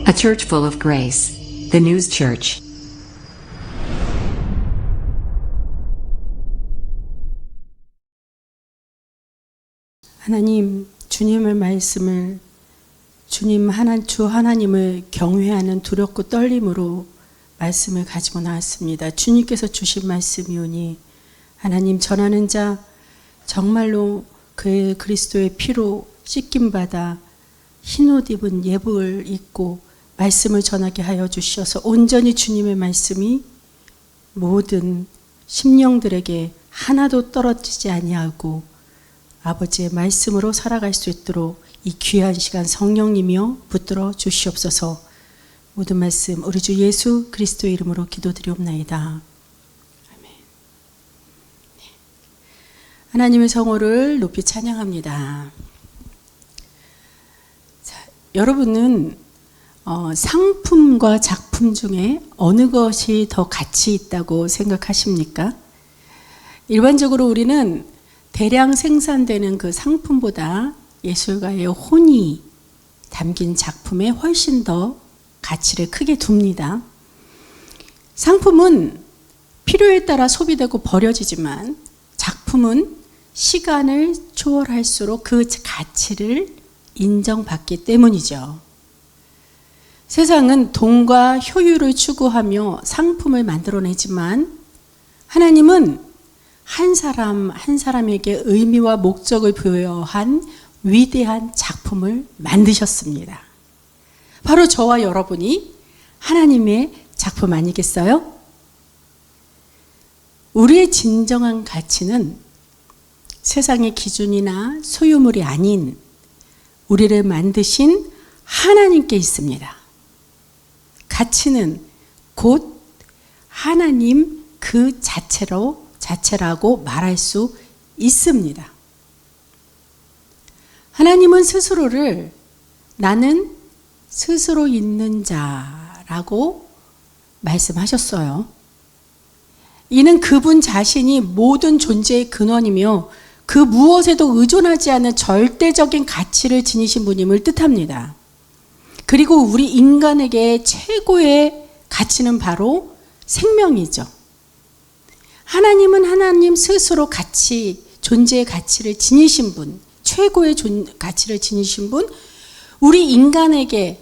A church full of grace. The News Church. 하나님, 주님의 말씀을 주 하나님을 경외하는 두렵고 떨림으로 말씀을 가지고 나왔습니다. 주님께서 주신 말씀이오니 하나님 전하는 자 정말로 그의 그리스도의 피로 씻김 받아 흰옷 입은 예복을 입고 말씀을 전하게 하여 주셔서 온전히 주님의 말씀이 모든 심령들에게 하나도 떨어지지 아니하고 아버지의 말씀으로 살아갈 수 있도록 이 귀한 시간 성령님이여 붙들어 주시옵소서. 모든 말씀 우리 주 예수 그리스도의 이름으로 기도드리옵나이다. 아멘. 하나님의 성호를 높이 찬양합니다. 자, 여러분은 상품과 작품 중에 어느 것이 더 가치 있다고 생각하십니까? 일반적으로 우리는 대량 생산되는 그 상품보다 예술가의 혼이 담긴 작품에 훨씬 더 가치를 크게 둡니다. 상품은 필요에 따라 소비되고 버려지지만 작품은 시간을 초월할수록 그 가치를 인정받기 때문이죠. 세상은 돈과 효율을 추구하며 상품을 만들어내지만 하나님은 한 사람 한 사람에게 의미와 목적을 부여한 위대한 작품을 만드셨습니다. 바로 저와 여러분이 하나님의 작품 아니겠어요? 우리의 진정한 가치는 세상의 기준이나 소유물이 아닌 우리를 만드신 하나님께 있습니다. 가치는 곧 하나님 그 자체라고 말할 수 있습니다. 하나님은 스스로를 나는 스스로 있는 자라고 말씀하셨어요. 이는 그분 자신이 모든 존재의 근원이며 그 무엇에도 의존하지 않은 절대적인 가치를 지니신 분임을 뜻합니다. 그리고 우리 인간에게 최고의 가치는 바로 생명이죠. 하나님은 하나님 스스로 존재의 가치를 지니신 분, 최고의 가치를 지니신 분, 우리 인간에게,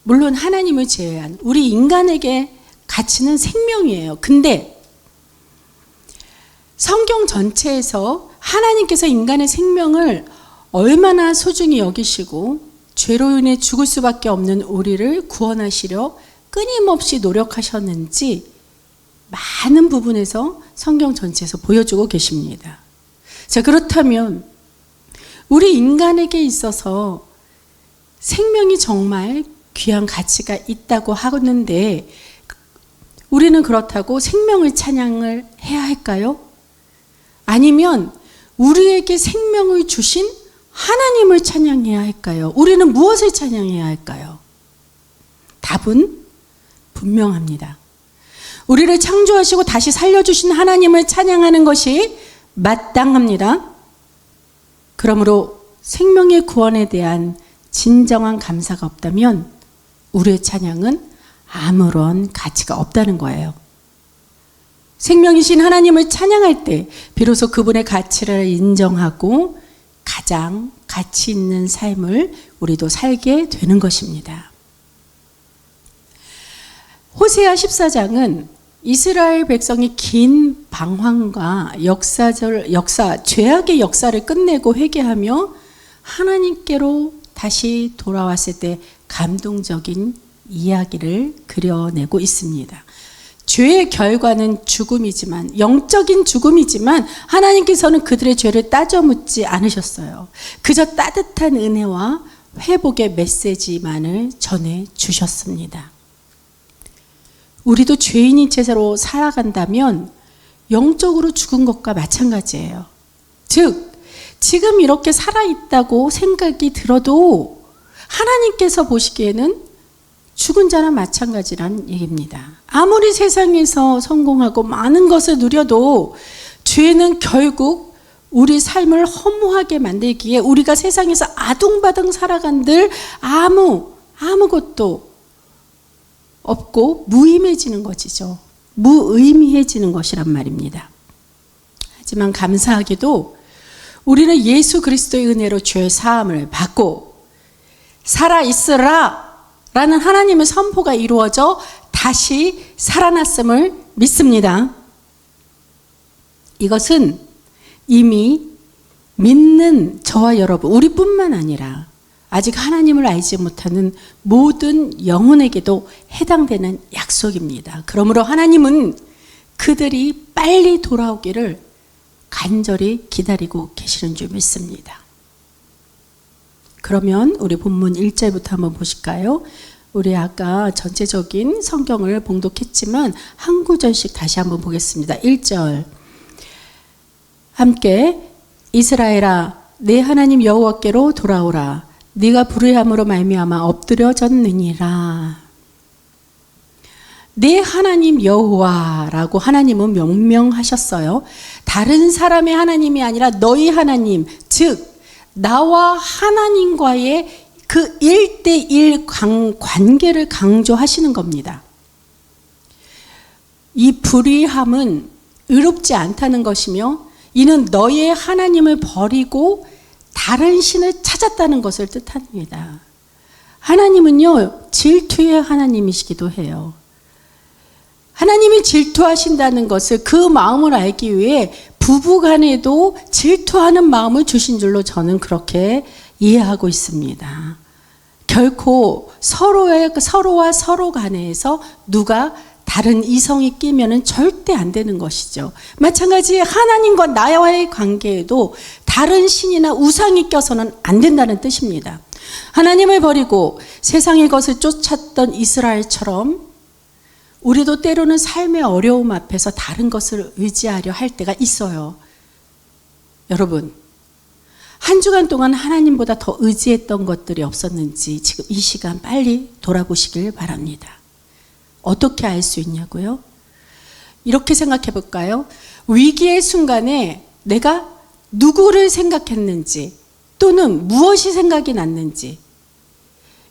물론 하나님을 제외한 우리 인간에게 가치는 생명이에요. 근데 성경 전체에서 하나님께서 인간의 생명을 얼마나 소중히 여기시고 죄로 인해 죽을 수밖에 없는 우리를 구원하시려 끊임없이 노력하셨는지 많은 부분에서 성경 전체에서 보여주고 계십니다. 자, 그렇다면 우리 인간에게 있어서 생명이 정말 귀한 가치가 있다고 하는데 우리는 그렇다고 생명을 찬양을 해야 할까요? 아니면 우리에게 생명을 주신 하나님을 찬양해야 할까요? 우리는 무엇을 찬양해야 할까요? 답은 분명합니다. 우리를 창조하시고 다시 살려주신 하나님을 찬양하는 것이 마땅합니다. 그러므로 생명의 구원에 대한 진정한 감사가 없다면 우리의 찬양은 아무런 가치가 없다는 거예요. 생명이신 하나님을 찬양할 때 비로소 그분의 가치를 인정하고 가장 가치 있는 삶을 우리도 살게 되는 것입니다. 호세아 14장은 이스라엘 백성이 긴 방황과 죄악의 역사를 끝내고 회개하며 하나님께로 다시 돌아왔을 때 감동적인 이야기를 그려내고 있습니다. 죄의 결과는 죽음이지만, 영적인 죽음이지만 하나님께서는 그들의 죄를 따져 묻지 않으셨어요. 그저 따뜻한 은혜와 회복의 메시지만을 전해 주셨습니다. 우리도 죄인인 채로 살아간다면 영적으로 죽은 것과 마찬가지예요. 즉, 지금 이렇게 살아있다고 생각이 들어도 하나님께서 보시기에는 죽은 자랑 마찬가지란 얘기입니다. 아무리 세상에서 성공하고 많은 것을 누려도 죄는 결국 우리 삶을 허무하게 만들기에 우리가 세상에서 아둥바둥 살아간들 아무것도 없고 무의미해지는 것이죠. 무의미해지는 것이란 말입니다. 하지만 감사하게도 우리는 예수 그리스도의 은혜로 죄 사함을 받고 살아있으라 라는 하나님의 선포가 이루어져 다시 살아났음을 믿습니다. 이것은 이미 믿는 저와 여러분, 우리뿐만 아니라 아직 하나님을 알지 못하는 모든 영혼에게도 해당되는 약속입니다. 그러므로 하나님은 그들이 빨리 돌아오기를 간절히 기다리고 계시는 줄 믿습니다. 그러면 우리 본문 1절부터 한번 보실까요? 우리 아까 전체적인 성경을 봉독했지만 한 구절씩 다시 한번 보겠습니다. 1절 함께 이스라엘아 내 하나님 여호와께로 돌아오라. 네가 불의함으로 말미암아 엎드려졌느니라. 내 하나님 여호와라고 하나님은 명명하셨어요. 다른 사람의 하나님이 아니라 너희 하나님, 즉 나와 하나님과의 그 1대1 관계를 강조하시는 겁니다. 이 불의함은 의롭지 않다는 것이며 이는 너의 하나님을 버리고 다른 신을 찾았다는 것을 뜻합니다. 하나님은요, 질투의 하나님이시기도 해요. 하나님이 질투하신다는 것을 그 마음을 알기 위해 부부간에도 질투하는 마음을 주신 줄로 저는 그렇게 이해하고 있습니다. 결코 서로와 서로 간에서 누가 다른 이성이 끼면은 절대 안 되는 것이죠. 마찬가지 하나님과 나와의 관계에도 다른 신이나 우상이 껴서는 안 된다는 뜻입니다. 하나님을 버리고 세상의 것을 쫓았던 이스라엘처럼 우리도 때로는 삶의 어려움 앞에서 다른 것을 의지하려 할 때가 있어요. 여러분, 한 주간 동안 하나님보다 더 의지했던 것들이 없었는지 지금 이 시간 빨리 돌아보시길 바랍니다. 어떻게 알 수 있냐고요? 이렇게 생각해 볼까요? 위기의 순간에 내가 누구를 생각했는지 또는 무엇이 생각이 났는지,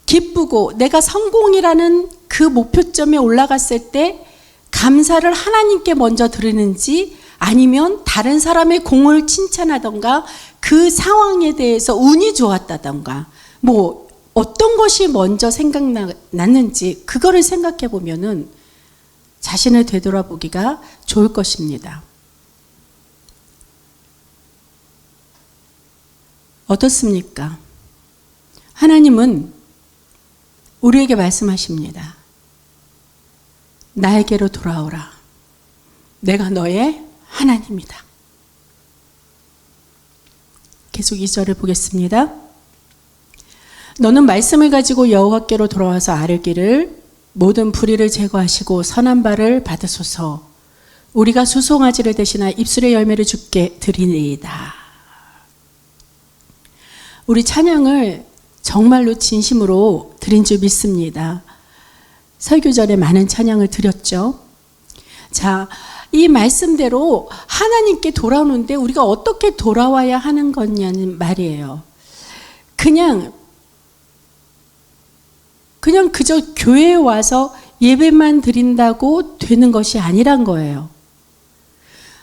기쁘고 내가 성공이라는 그 목표점에 올라갔을 때 감사를 하나님께 먼저 드리는지 아니면 다른 사람의 공을 칭찬하던가 그 상황에 대해서 운이 좋았다던가 뭐 어떤 것이 먼저 생각났는지 그거를 생각해 보면은 자신을 되돌아보기가 좋을 것입니다. 어떻습니까? 하나님은 우리에게 말씀하십니다. 나에게로 돌아오라. 내가 너의 하나님이다. 계속 2절을 보겠습니다. 너는 말씀을 가지고 여호와께로 돌아와서 아뢰기를 모든 불의를 제거하시고 선한 바를 받으소서. 우리가 수송아지를 대신하여 입술의 열매를 주께 드리리이다. 우리 찬양을 정말로 진심으로 드린 줄 믿습니다. 설교 전에 많은 찬양을 드렸죠. 자, 이 말씀대로 하나님께 돌아오는데 우리가 어떻게 돌아와야 하는 거냐는 말이에요. 그냥 그저 교회에 와서 예배만 드린다고 되는 것이 아니란 거예요.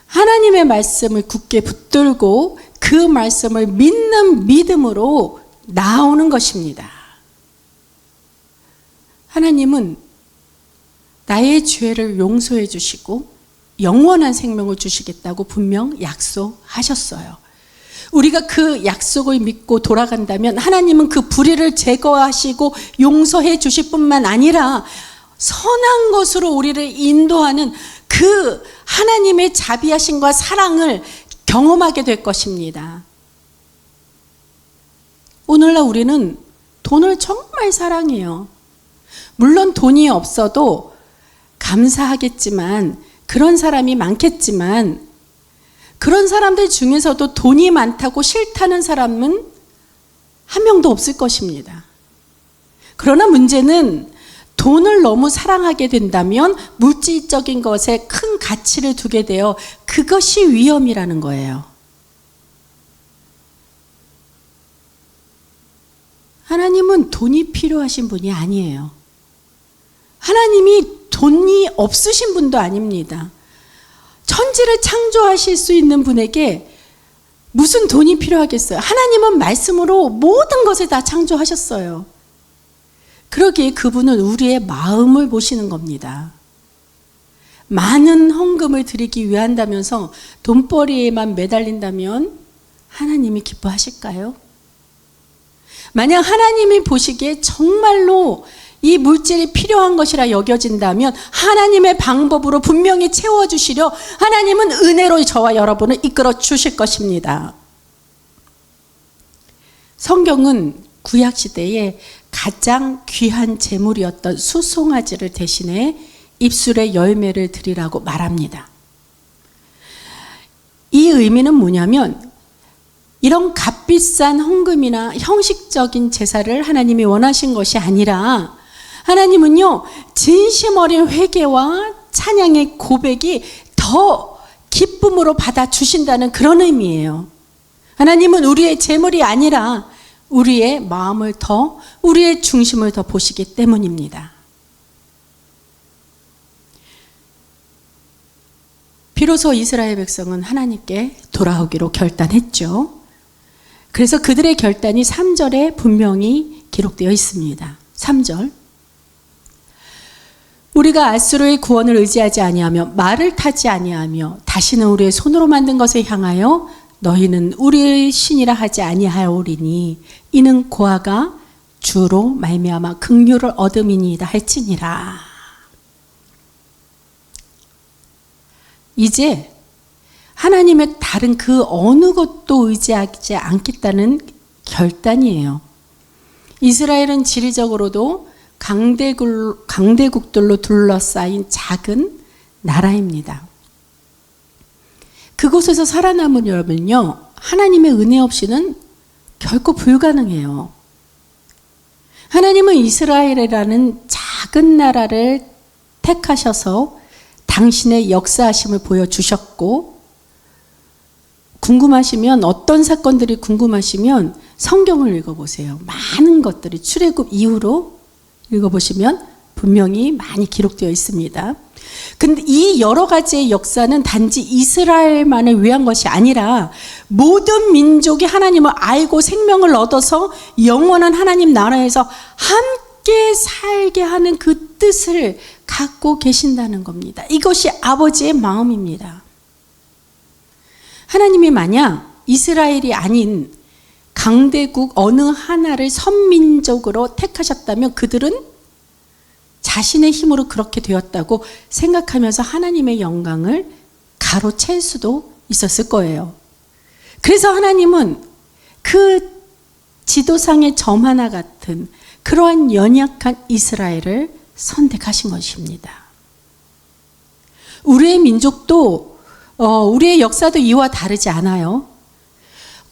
하나님의 말씀을 굳게 붙들고 그 말씀을 믿는 믿음으로 나오는 것입니다. 하나님은 나의 죄를 용서해 주시고 영원한 생명을 주시겠다고 분명 약속하셨어요. 우리가 그 약속을 믿고 돌아간다면 하나님은 그 불의를 제거하시고 용서해 주실 뿐만 아니라 선한 것으로 우리를 인도하는 그 하나님의 자비하심과 사랑을 경험하게 될 것입니다. 오늘날 우리는 돈을 정말 사랑해요. 물론 돈이 없어도 감사하겠지만 그런 사람이 많겠지만 그런 사람들 중에서도 돈이 많다고 싫다는 사람은 한 명도 없을 것입니다. 그러나 문제는 돈을 너무 사랑하게 된다면 물질적인 것에 큰 가치를 두게 되어 그것이 위험이라는 거예요. 하나님은 돈이 필요하신 분이 아니에요. 하나님이 돈이 없으신 분도 아닙니다. 천지를 창조하실 수 있는 분에게 무슨 돈이 필요하겠어요? 하나님은 말씀으로 모든 것을 다 창조하셨어요. 그러기에 그분은 우리의 마음을 보시는 겁니다. 많은 헌금을 드리기 위한다면서 돈벌이에만 매달린다면 하나님이 기뻐하실까요? 만약 하나님이 보시기에 정말로 이 물질이 필요한 것이라 여겨진다면 하나님의 방법으로 분명히 채워주시려 하나님은 은혜로 저와 여러분을 이끌어 주실 것입니다. 성경은 구약시대에 가장 귀한 제물이었던 수송아지를 대신해 입술에 열매를 드리라고 말합니다. 이 의미는 뭐냐면 이런 값비싼 헌금이나 형식적인 제사를 하나님이 원하신 것이 아니라 하나님은요, 진심 어린 회개와 찬양의 고백이 더 기쁨으로 받아주신다는 그런 의미예요. 하나님은 우리의 재물이 아니라 우리의 마음을 더, 우리의 중심을 더 보시기 때문입니다. 비로소 이스라엘 백성은 하나님께 돌아오기로 결단했죠. 그래서 그들의 결단이 3절에 분명히 기록되어 있습니다. 3절. 우리가 아수르의 구원을 의지하지 아니하며 말을 타지 아니하며 다시는 우리의 손으로 만든 것에 향하여 너희는 우리의 신이라 하지 아니하오리니 이는 고아가 주로 말미암아 긍휼을 얻음이니이다 할지니라. 이제 하나님의 다른 그 어느 것도 의지하지 않겠다는 결단이에요. 이스라엘은 지리적으로도 강대국들로 둘러싸인 작은 나라입니다. 그곳에서 살아남으려면요, 하나님의 은혜 없이는 결코 불가능해요. 하나님은 이스라엘이라는 작은 나라를 택하셔서 당신의 역사하심을 보여주셨고, 궁금하시면, 어떤 사건들이 궁금하시면 성경을 읽어보세요. 많은 것들이 출애굽 이후로 읽어보시면 분명히 많이 기록되어 있습니다. 근데 이 여러 가지의 역사는 단지 이스라엘만을 위한 것이 아니라 모든 민족이 하나님을 알고 생명을 얻어서 영원한 하나님 나라에서 함께 살게 하는 그 뜻을 갖고 계신다는 겁니다. 이것이 아버지의 마음입니다. 하나님이 만약 이스라엘이 아닌 강대국 어느 하나를 선민족으로 택하셨다면 그들은 자신의 힘으로 그렇게 되었다고 생각하면서 하나님의 영광을 가로챌 수도 있었을 거예요. 그래서 하나님은 그 지도상의 점 하나 같은 그러한 연약한 이스라엘을 선택하신 것입니다. 우리의 민족도 우리의 역사도 이와 다르지 않아요.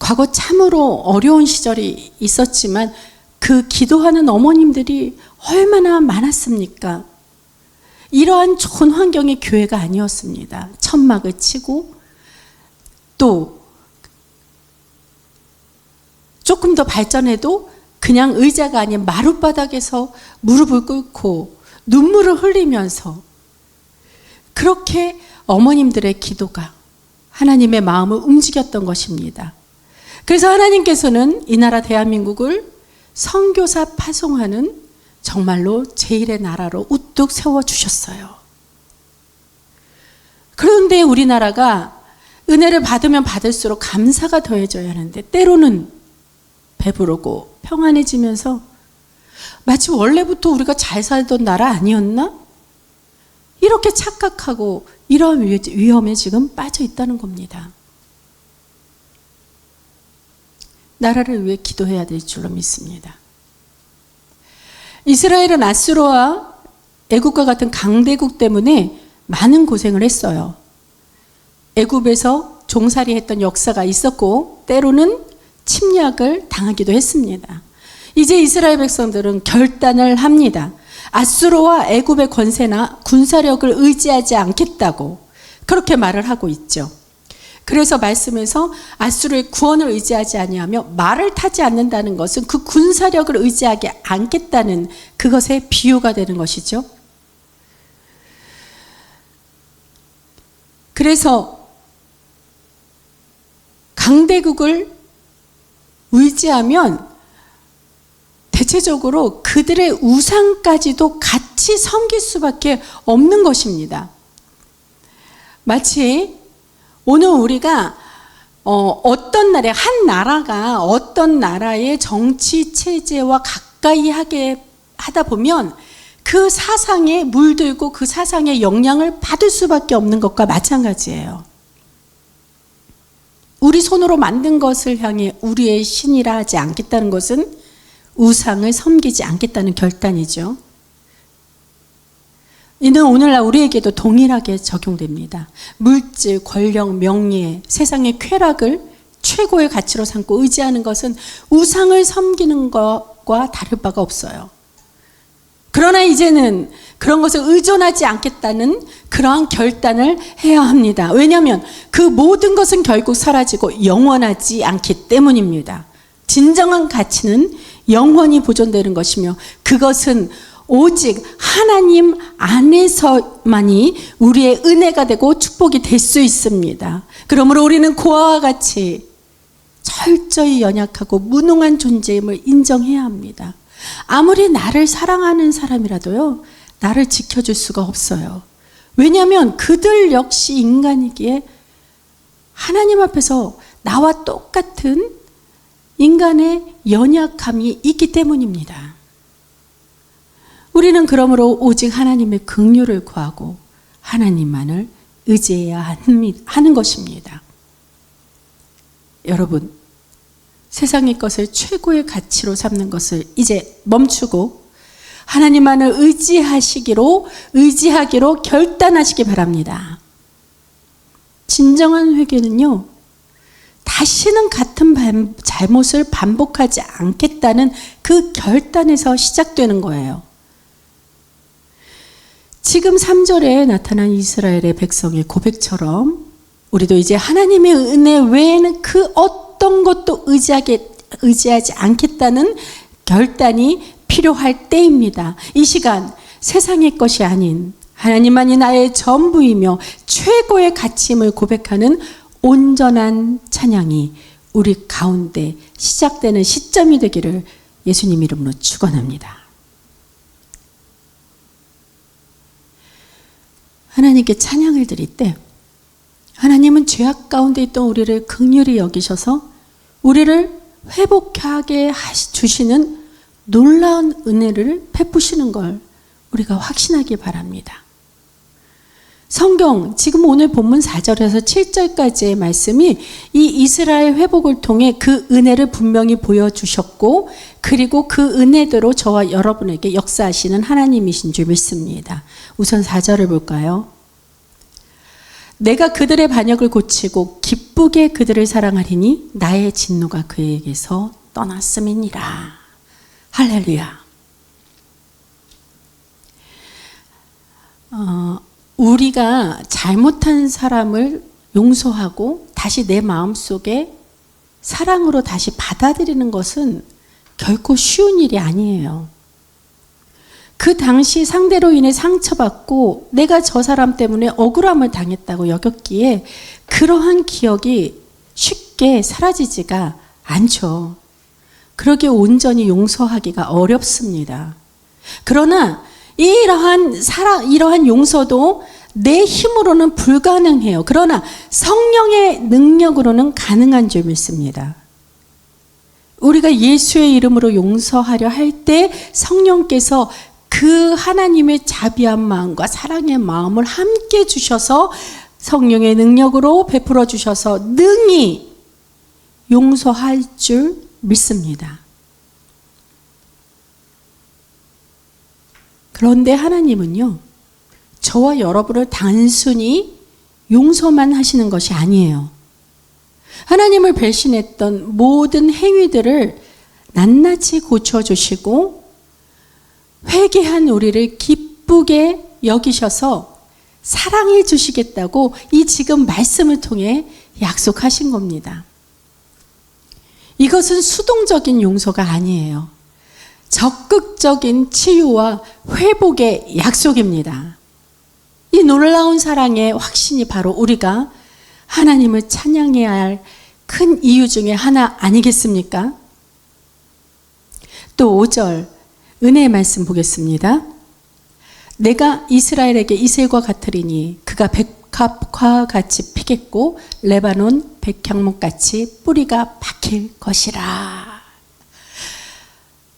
과거 참으로 어려운 시절이 있었지만 그 기도하는 어머님들이 얼마나 많았습니까? 이러한 좋은 환경의 교회가 아니었습니다. 천막을 치고 또 조금 더 발전해도 그냥 의자가 아닌 마룻바닥에서 무릎을 꿇고 눈물을 흘리면서 그렇게 어머님들의 기도가 하나님의 마음을 움직였던 것입니다. 그래서 하나님께서는 이 나라 대한민국을 선교사 파송하는 정말로 제1의 나라로 우뚝 세워주셨어요. 그런데 우리나라가 은혜를 받으면 받을수록 감사가 더해져야 하는데 때로는 배부르고 평안해지면서 마치 원래부터 우리가 잘 살던 나라 아니었나? 이렇게 착각하고 이러한 위험에 지금 빠져 있다는 겁니다. 나라를 위해 기도해야 될 줄로 믿습니다. 이스라엘은 아수르와 애굽과 같은 강대국 때문에 많은 고생을 했어요. 애굽에서 종살이했던 역사가 있었고 때로는 침략을 당하기도 했습니다. 이제 이스라엘 백성들은 결단을 합니다. 아수르와 애굽의 권세나 군사력을 의지하지 않겠다고 그렇게 말을 하고 있죠. 그래서 말씀에서 아수르의 구원을 의지하지 아니하며 말을 타지 않는다는 것은 그 군사력을 의지하지 않겠다는 그것의 비유가 되는 것이죠. 그래서 강대국을 의지하면 대체적으로 그들의 우상까지도 같이 섬길 수밖에 없는 것입니다. 마치 오늘 우리가 어떤 나라에 한 나라가 어떤 나라의 정치 체제와 가까이 하게 하다 보면 그 사상에 물들고 그 사상의 영향을 받을 수밖에 없는 것과 마찬가지예요. 우리 손으로 만든 것을 향해 우리의 신이라 하지 않겠다는 것은 우상을 섬기지 않겠다는 결단이죠. 이는 오늘날 우리에게도 동일하게 적용됩니다. 물질, 권력, 명예, 세상의 쾌락을 최고의 가치로 삼고 의지하는 것은 우상을 섬기는 것과 다를 바가 없어요. 그러나 이제는 그런 것을 의존하지 않겠다는 그러한 결단을 해야 합니다. 왜냐하면 그 모든 것은 결국 사라지고 영원하지 않기 때문입니다. 진정한 가치는 영원히 보존되는 것이며 그것은 오직 하나님 안에서만이 우리의 은혜가 되고 축복이 될 수 있습니다. 그러므로 우리는 고아와 같이 철저히 연약하고 무능한 존재임을 인정해야 합니다. 아무리 나를 사랑하는 사람이라도요, 나를 지켜줄 수가 없어요. 왜냐하면 그들 역시 인간이기에 하나님 앞에서 나와 똑같은 인간의 연약함이 있기 때문입니다. 우리는 그러므로 오직 하나님의 긍휼을 구하고 하나님만을 의지해야 하는 것입니다. 여러분, 세상의 것을 최고의 가치로 삼는 것을 이제 멈추고 하나님만을 의지하기로 결단하시기 바랍니다. 진정한 회개는요, 다시는 같은 잘못을 반복하지 않겠다는 그 결단에서 시작되는 거예요. 지금 3절에 나타난 이스라엘의 백성의 고백처럼 우리도 이제 하나님의 은혜 외에는 그 어떤 것도 의지하지 않겠다는 결단이 필요할 때입니다. 이 시간 세상의 것이 아닌 하나님만이 나의 전부이며 최고의 가치임을 고백하는 온전한 찬양이 우리 가운데 시작되는 시점이 되기를 예수님 이름으로 축원합니다. 하나님께 찬양을 드릴 때 하나님은 죄악 가운데 있던 우리를 긍휼히 여기셔서 우리를 회복하게 주시는 놀라운 은혜를 베푸시는 걸 우리가 확신하기 바랍니다. 성경 지금 오늘 본문 4절에서 7절까지의 말씀이 이 이스라엘 회복을 통해 그 은혜를 분명히 보여주셨고 그리고 그 은혜대로 저와 여러분에게 역사하시는 하나님이신 줄 믿습니다. 우선 4절을 볼까요? 내가 그들의 반역을 고치고 기쁘게 그들을 사랑하리니 나의 진노가 그에게서 떠났음이니라. 할렐루야. 우리가 잘못한 사람을 용서하고 다시 내 마음속에 사랑으로 다시 받아들이는 것은 결코 쉬운 일이 아니에요. 그 당시 상대로 인해 상처받고 내가 저 사람 때문에 억울함을 당했다고 여겼기에 그러한 기억이 쉽게 사라지지가 않죠. 그러기에 온전히 용서하기가 어렵습니다. 그러나 이러한 용서도 내 힘으로는 불가능해요. 그러나 성령의 능력으로는 가능한 줄 믿습니다. 우리가 예수의 이름으로 용서하려 할 때 성령께서 그 하나님의 자비한 마음과 사랑의 마음을 함께 주셔서 성령의 능력으로 베풀어 주셔서 능히 용서할 줄 믿습니다. 그런데 하나님은요, 저와 여러분을 단순히 용서만 하시는 것이 아니에요. 하나님을 배신했던 모든 행위들을 낱낱이 고쳐주시고 회개한 우리를 기쁘게 여기셔서 사랑해 주시겠다고 이 지금 말씀을 통해 약속하신 겁니다. 이것은 수동적인 용서가 아니에요. 적극적인 치유와 회복의 약속입니다. 이 놀라운 사랑의 확신이 바로 우리가 하나님을 찬양해야 할 큰 이유 중에 하나 아니겠습니까? 또 5절 은혜의 말씀 보겠습니다. 내가 이스라엘에게 이슬과 같으리니 그가 백합과 같이 피겠고 레바논 백향목같이 뿌리가 박힐 것이라.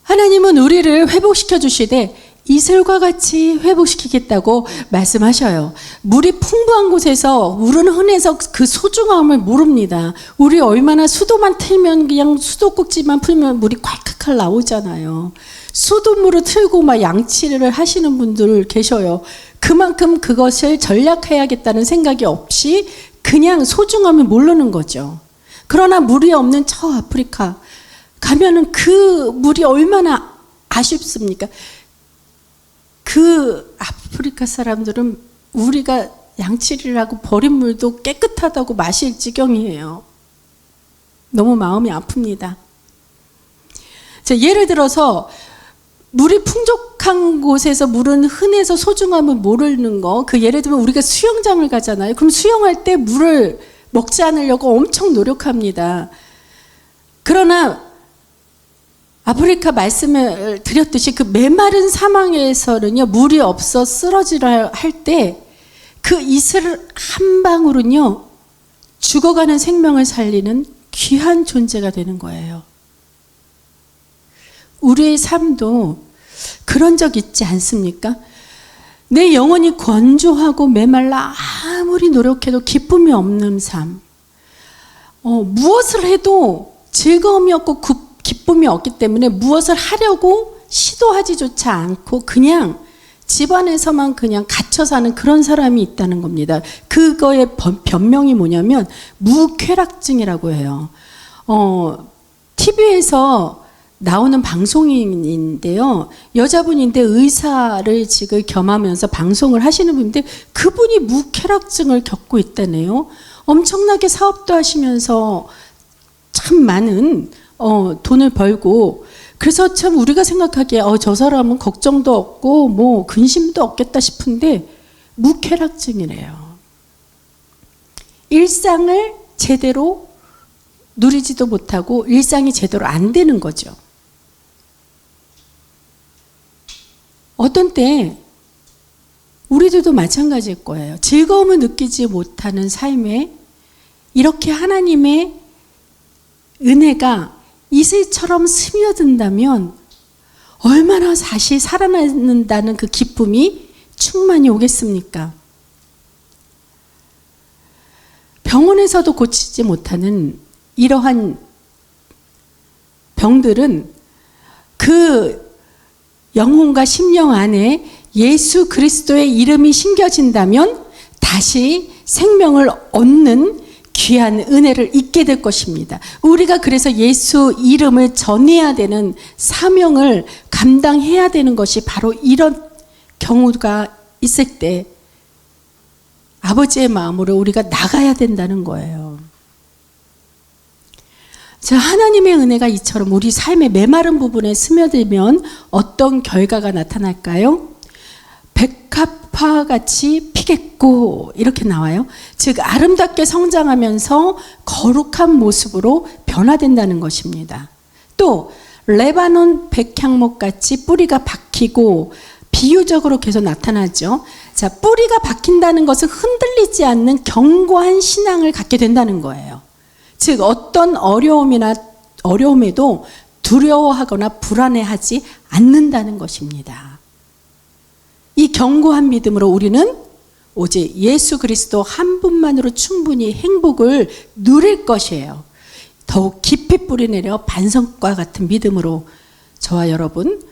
하나님은 우리를 회복시켜 주시되 이슬과 같이 회복시키겠다고 말씀하셔요. 물이 풍부한 곳에서 물은 흔해서 그 소중함을 모릅니다. 우리 얼마나 수도만 틀면 그냥 수도꼭지만 풀면 물이 콸콸콸 나오잖아요. 수돗물을 틀고 막 양치를 하시는 분들 계셔요. 그만큼 그것을 전략해야겠다는 생각이 없이 그냥 소중함을 모르는 거죠. 그러나 물이 없는 저 아프리카 가면은 그 물이 얼마나 아쉽습니까? 그 아프리카 사람들은 우리가 양치를 하고 버린 물도 깨끗하다고 마실 지경이에요. 너무 마음이 아픕니다. 자, 예를 들어서 물이 풍족한 곳에서 물은 흔해서 소중함을 모르는 거, 그 예를 들면 우리가 수영장을 가잖아요. 그럼 수영할 때 물을 먹지 않으려고 엄청 노력합니다. 그러나 아프리카 말씀을 드렸듯이 그 메마른 사망에서는요, 물이 없어 쓰러지려 할 때 그 이슬 한 방울은요, 죽어가는 생명을 살리는 귀한 존재가 되는 거예요. 우리의 삶도 그런 적 있지 않습니까? 내 영혼이 건조하고 메말라 아무리 노력해도 기쁨이 없는 삶. 무엇을 해도 즐거움이 없고 기쁨이 없기 때문에 무엇을 하려고 시도하지조차 않고 그냥 집안에서만 그냥 갇혀 사는 그런 사람이 있다는 겁니다. 그거의 변명이 뭐냐면 무쾌락증이라고 해요. TV에서 나오는 방송인인데요. 여자분인데 의사를 지금 겸하면서 방송을 하시는 분인데 그분이 무쾌락증을 겪고 있다네요. 엄청나게 사업도 하시면서 참 많은 돈을 벌고, 그래서 참 우리가 생각하기에 저 사람은 걱정도 없고 뭐 근심도 없겠다 싶은데 무쾌락증이래요. 일상을 제대로 누리지도 못하고 일상이 제대로 안 되는 거죠. 어떤 때 우리들도 마찬가지일 거예요. 즐거움을 느끼지 못하는 삶에 이렇게 하나님의 은혜가 이슬처럼 스며든다면 얼마나 다시 살아난다는 그 기쁨이 충만히 오겠습니까? 병원에서도 고치지 못하는 이러한 병들은 그 영혼과 심령 안에 예수 그리스도의 이름이 심겨진다면 다시 생명을 얻는 귀한 은혜를 잊게 될 것입니다. 우리가 그래서 예수 이름을 전해야 되는 사명을 감당해야 되는 것이 바로 이런 경우가 있을 때 아버지의 마음으로 우리가 나가야 된다는 거예요. 자, 하나님의 은혜가 이처럼 우리 삶의 메마른 부분에 스며들면 어떤 결과가 나타날까요? 백합화 같이 피겠고 이렇게 나와요. 즉 아름답게 성장하면서 거룩한 모습으로 변화된다는 것입니다. 또 레바논 백향목 같이 뿌리가 박히고 비유적으로 계속 나타나죠. 자, 뿌리가 박힌다는 것은 흔들리지 않는 견고한 신앙을 갖게 된다는 거예요. 즉 어떤 어려움에도 두려워하거나 불안해하지 않는다는 것입니다. 이 견고한 믿음으로 우리는 오직 예수 그리스도 한 분만으로 충분히 행복을 누릴 것이에요. 더욱 깊이 뿌리내려 반석과 같은 믿음으로 저와 여러분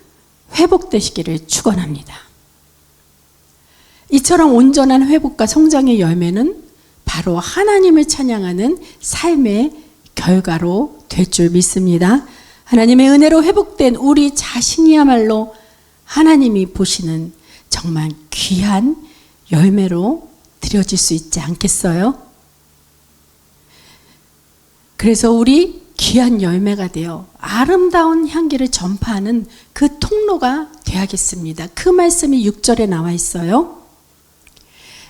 회복되시기를 축원합니다. 이처럼 온전한 회복과 성장의 열매는 바로 하나님을 찬양하는 삶의 결과로 될 줄 믿습니다. 하나님의 은혜로 회복된 우리 자신이야말로 하나님이 보시는 정말 귀한 열매로 드려질 수 있지 않겠어요? 그래서 우리 귀한 열매가 되어 아름다운 향기를 전파하는 그 통로가 되야겠습니다. 그 말씀이 6절에 나와 있어요.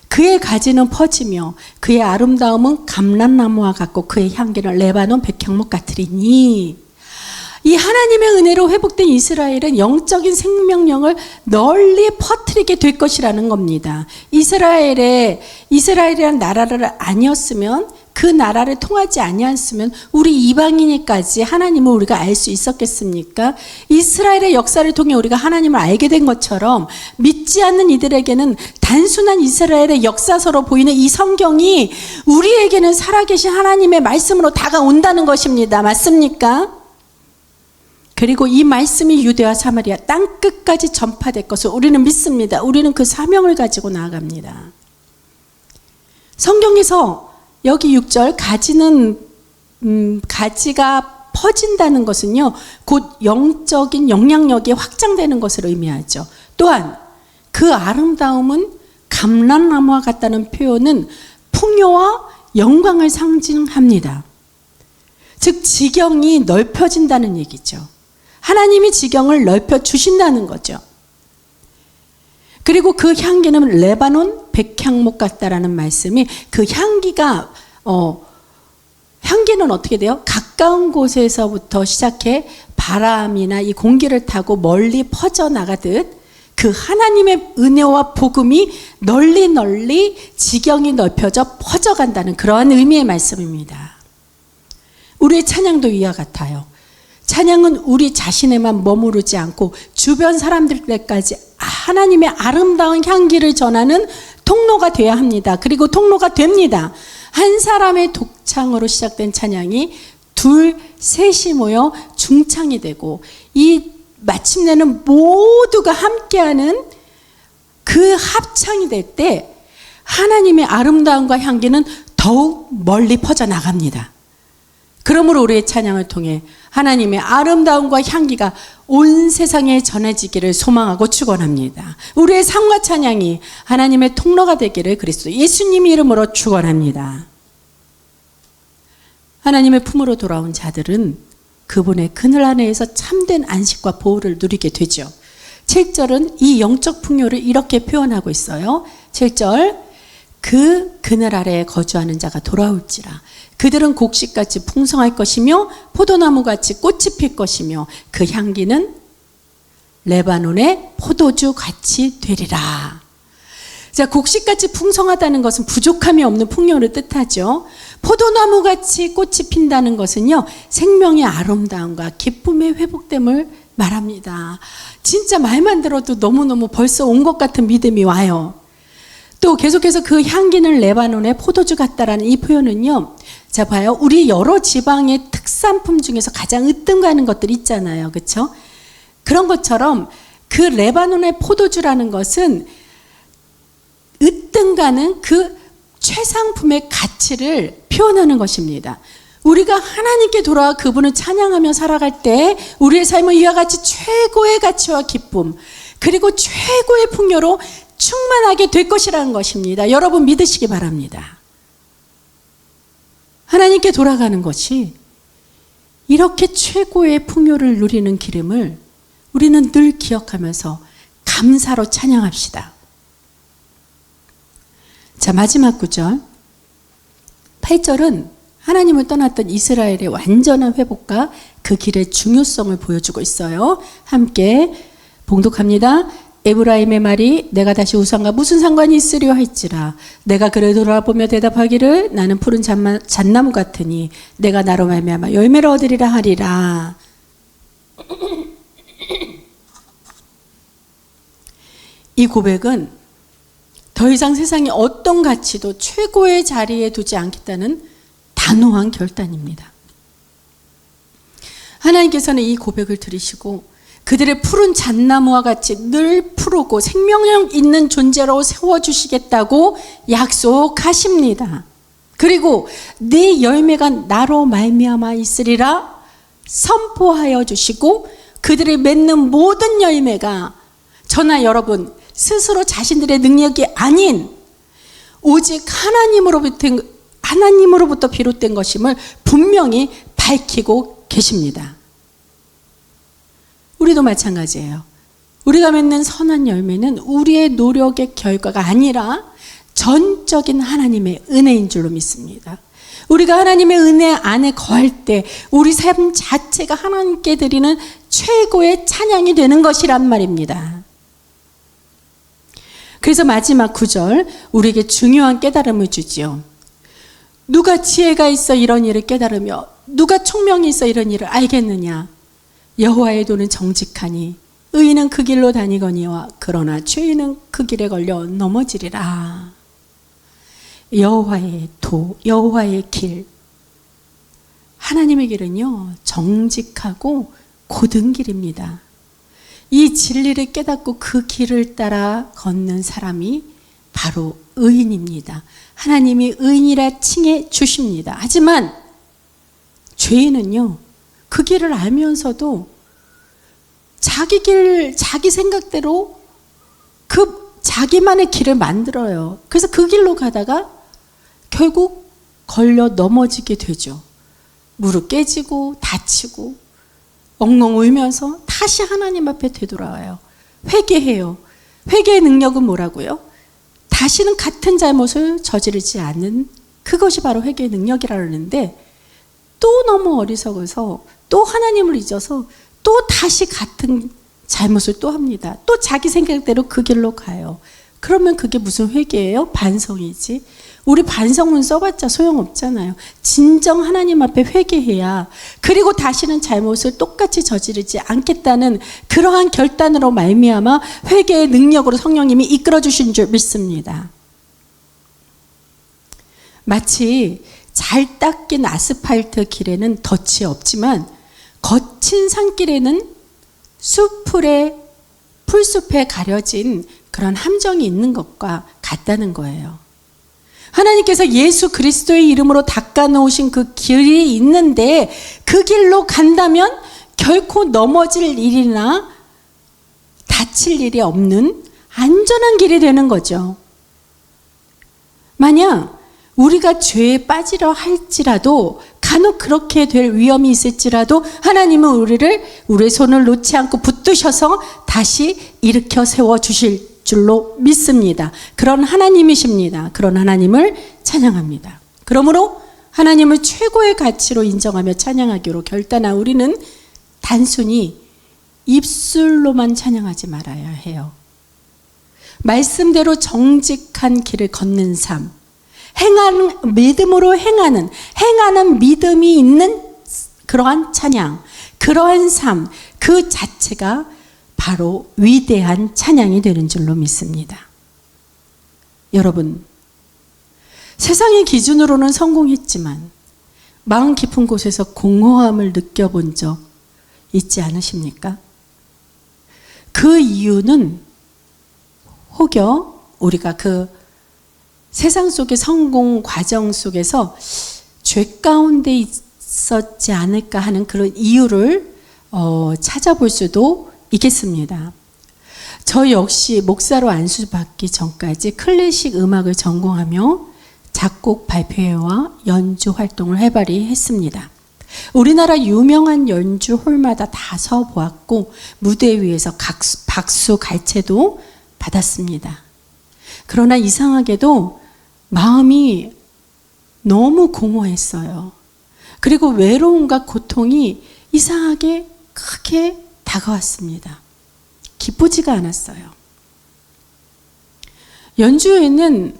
그의 가지는 퍼지며 그의 아름다움은 감람나무와 같고 그의 향기는 레바논 백향목 같으리니. 이 하나님의 은혜로 회복된 이스라엘은 영적인 생명력을 널리 퍼뜨리게 될 것이라는 겁니다. 이스라엘이라는 나라를 아니었으면, 그 나라를 통하지 아니었으면 우리 이방인이까지 하나님을 우리가 알 수 있었겠습니까? 이스라엘의 역사를 통해 우리가 하나님을 알게 된 것처럼 믿지 않는 이들에게는 단순한 이스라엘의 역사서로 보이는 이 성경이 우리에게는 살아계신 하나님의 말씀으로 다가온다는 것입니다. 맞습니까? 그리고 이 말씀이 유대와 사마리아 땅끝까지 전파될 것을 우리는 믿습니다. 우리는 그 사명을 가지고 나아갑니다. 성경에서 여기 6절 가지가 퍼진다는 것은요, 곧 영적인 영향력이 확장되는 것을 의미하죠. 또한 그 아름다움은 감람나무와 같다는 표현은 풍요와 영광을 상징합니다. 즉 지경이 넓혀진다는 얘기죠. 하나님이 지경을 넓혀 주신다는 거죠. 그리고 그 향기는 레바논 백향목 같다라는 말씀이, 그 향기가 향기는 어떻게 돼요? 가까운 곳에서부터 시작해 바람이나 이 공기를 타고 멀리 퍼져 나가듯 그 하나님의 은혜와 복음이 널리 지경이 넓혀져 퍼져간다는 그러한 의미의 말씀입니다. 우리의 찬양도 이와 같아요. 찬양은 우리 자신에만 머무르지 않고 주변 사람들에게까지 하나님의 아름다운 향기를 전하는 통로가 되어야 합니다. 그리고 통로가 됩니다. 한 사람의 독창으로 시작된 찬양이 둘, 셋이 모여 중창이 되고, 이 마침내는 모두가 함께하는 그 합창이 될 때 하나님의 아름다움과 향기는 더욱 멀리 퍼져나갑니다. 그러므로 우리의 찬양을 통해 하나님의 아름다움과 향기가 온 세상에 전해지기를 소망하고 축원합니다. 우리의 삶과 찬양이 하나님의 통로가 되기를 그리스도 예수님 이름으로 축원합니다. 하나님의 품으로 돌아온 자들은 그분의 그늘 안에서 참된 안식과 보호를 누리게 되죠. 7절은 이 영적 풍요를 이렇게 표현하고 있어요. 7절, 그 그늘 아래에 거주하는 자가 돌아올지라. 그들은 곡식같이 풍성할 것이며 포도나무같이 꽃이 필 것이며 그 향기는 레바논의 포도주같이 되리라. 자, 곡식같이 풍성하다는 것은 부족함이 없는 풍요를 뜻하죠. 포도나무같이 꽃이 핀다는 것은요, 생명의 아름다움과 기쁨의 회복됨을 말합니다. 진짜 말만 들어도 너무너무 벌써 온 것 같은 믿음이 와요. 또 계속해서 그 향기는 레바논의 포도주 같다라는 이 표현은요, 자 봐요. 우리 여러 지방의 특산품 중에서 가장 으뜸가는 것들이 있잖아요. 그렇죠? 그런 것처럼 그 레바논의 포도주라는 것은 으뜸가는 그 최상품의 가치를 표현하는 것입니다. 우리가 하나님께 돌아와 그분을 찬양하며 살아갈 때 우리의 삶은 이와 같이 최고의 가치와 기쁨, 그리고 최고의 풍요로 충만하게 될 것이라는 것입니다. 여러분 믿으시기 바랍니다. 하나님께 돌아가는 것이 이렇게 최고의 풍요를 누리는 기름을 우리는 늘 기억하면서 감사로 찬양합시다. 자, 마지막 구절 8절은 하나님을 떠났던 이스라엘의 완전한 회복과 그 길의 중요성을 보여주고 있어요. 함께 봉독합니다. 에브라임의 말이 내가 다시 우상과 무슨 상관이 있으려 할지라. 내가 그를 돌아보며 대답하기를 나는 푸른 잣나무 같으니 내가 나로 말미암아 열매를 얻으리라 하리라. 이 고백은 더 이상 세상의 어떤 가치도 최고의 자리에 두지 않겠다는 단호한 결단입니다. 하나님께서는 이 고백을 들으시고 그들의 푸른 잣나무와 같이 늘 푸르고 생명력 있는 존재로 세워주시겠다고 약속하십니다. 그리고 네 열매가 나로 말미암아 있으리라 선포하여 주시고 그들이 맺는 모든 열매가 저나 여러분 하나님으로부터 비롯된 것임을 분명히 밝히고 계십니다. 우리도 마찬가지예요. 우리가 맺는 선한 열매는 우리의 노력의 결과가 아니라 전적인 하나님의 은혜인 줄로 믿습니다. 우리가 하나님의 은혜 안에 거할 때 우리 삶 자체가 하나님께 드리는 최고의 찬양이 되는 것이란 말입니다. 그래서 마지막 9절 우리에게 중요한 깨달음을 주지요. 누가 지혜가 있어 이런 일을 깨달으며 누가 총명이 있어 이런 일을 알겠느냐. 여호와의 도는 정직하니 의인은 그 길로 다니거니와 그러나 죄인은 그 길에 걸려 넘어지리라. 여호와의 도, 여호와의 길. 하나님의 길은요, 정직하고 고든 길입니다. 이 진리를 깨닫고 그 길을 따라 걷는 사람이 바로 의인입니다. 하나님이 의인이라 칭해 주십니다. 하지만 죄인은요, 그 길을 알면서도 자기 길, 자기 생각대로 그 자기만의 길을 만들어요. 그래서 그 길로 가다가 결국 걸려 넘어지게 되죠. 무릎 깨지고 다치고 엉엉 울면서 다시 하나님 앞에 되돌아와요. 회개해요. 회개의 능력은 뭐라고요? 다시는 같은 잘못을 저지르지 않는, 그것이 바로 회개의 능력이라고 하는데, 또 너무 어리석어서 또 하나님을 잊어서 또 다시 같은 잘못을 또 합니다. 또 자기 생각대로 그 길로 가요. 그러면 그게 무슨 회개예요? 반성이지. 우리 반성문 써봤자 소용없잖아요. 진정 하나님 앞에 회개해야, 그리고 다시는 잘못을 똑같이 저지르지 않겠다는 그러한 결단으로 말미암아 회개의 능력으로 성령님이 이끌어 주신 줄 믿습니다. 마치 잘 닦인 아스팔트 길에는 덫이 없지만 거친 산길에는 풀숲에 가려진 그런 함정이 있는 것과 같다는 거예요. 하나님께서 예수 그리스도의 이름으로 닦아놓으신 그 길이 있는데 그 길로 간다면 결코 넘어질 일이나 다칠 일이 없는 안전한 길이 되는 거죠. 만약 우리가 죄에 빠지려 할지라도, 간혹 그렇게 될 위험이 있을지라도 하나님은 우리의 손을 놓지 않고 붙드셔서 다시 일으켜 세워주실 줄로 믿습니다. 그런 하나님이십니다. 그런 하나님을 찬양합니다. 그러므로 하나님을 최고의 가치로 인정하며 찬양하기로 결단한 우리는 단순히 입술로만 찬양하지 말아야 해요. 말씀대로 정직한 길을 걷는 삶, 믿음으로 행하는 믿음이 있는 그러한 찬양, 그러한 삶, 그 자체가 바로 위대한 찬양이 되는 줄로 믿습니다. 여러분, 세상의 기준으로는 성공했지만 마음 깊은 곳에서 공허함을 느껴본 적 있지 않으십니까? 그 이유는 혹여 우리가 그 세상 속의 성공 과정 속에서 죄 가운데 있었지 않을까 하는 그런 이유를 찾아볼 수도 있겠습니다. 저 역시 목사로 안수받기 전까지 클래식 음악을 전공하며 작곡 발표회와 연주 활동을 활발히 했습니다. 우리나라 유명한 연주홀마다 다 서보았고 무대 위에서 박수 갈채도 받았습니다. 그러나 이상하게도 마음이 너무 공허했어요. 그리고 외로움과 고통이 이상하게 크게 다가왔습니다. 기쁘지가 않았어요. 연주회는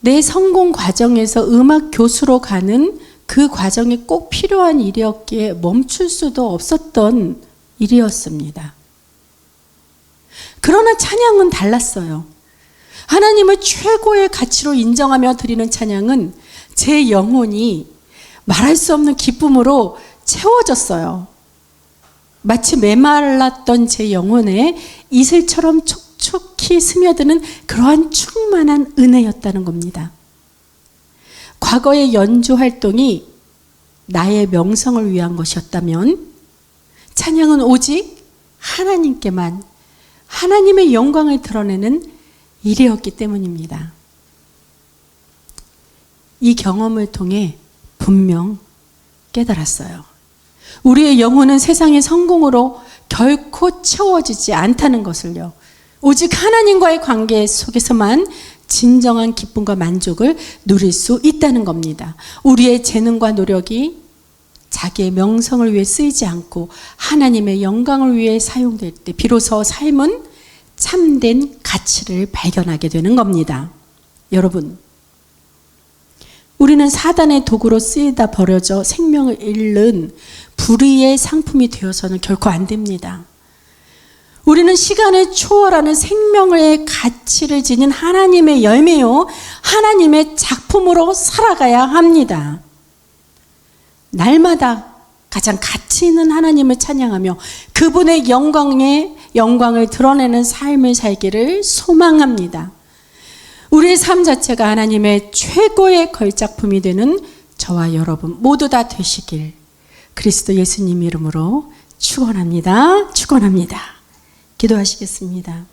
내 성공 과정에서 음악 교수로 가는 그 과정이 꼭 필요한 일이었기에 멈출 수도 없었던 일이었습니다. 그러나 찬양은 달랐어요. 하나님을 최고의 가치로 인정하며 드리는 찬양은 제 영혼이 말할 수 없는 기쁨으로 채워졌어요. 마치 메말랐던 제 영혼에 이슬처럼 촉촉히 스며드는 그러한 충만한 은혜였다는 겁니다. 과거의 연주 활동이 나의 명성을 위한 것이었다면 찬양은 오직 하나님께만, 하나님의 영광을 드러내는 일이었기 때문입니다. 이 경험을 통해 분명 깨달았어요. 우리의 영혼은 세상의 성공으로 결코 채워지지 않다는 것을요. 오직 하나님과의 관계 속에서만 진정한 기쁨과 만족을 누릴 수 있다는 겁니다. 우리의 재능과 노력이 자기의 명성을 위해 쓰이지 않고 하나님의 영광을 위해 사용될 때 비로소 삶은 참된 가치를 발견하게 되는 겁니다. 여러분, 우리는 사단의 도구로 쓰이다 버려져 생명을 잃는 불의의 상품이 되어서는 결코 안 됩니다. 우리는 시간을 초월하는 생명의 가치를 지닌 하나님의 열매요, 하나님의 작품으로 살아가야 합니다. 날마다 가장 가치 있는 하나님을 찬양하며 그분의 영광을 드러내는 삶을 살기를 소망합니다. 우리의 삶 자체가 하나님의 최고의 걸작품이 되는 저와 여러분 모두 다 되시길 그리스도 예수님 이름으로 축원합니다. 축원합니다. 기도하시겠습니다.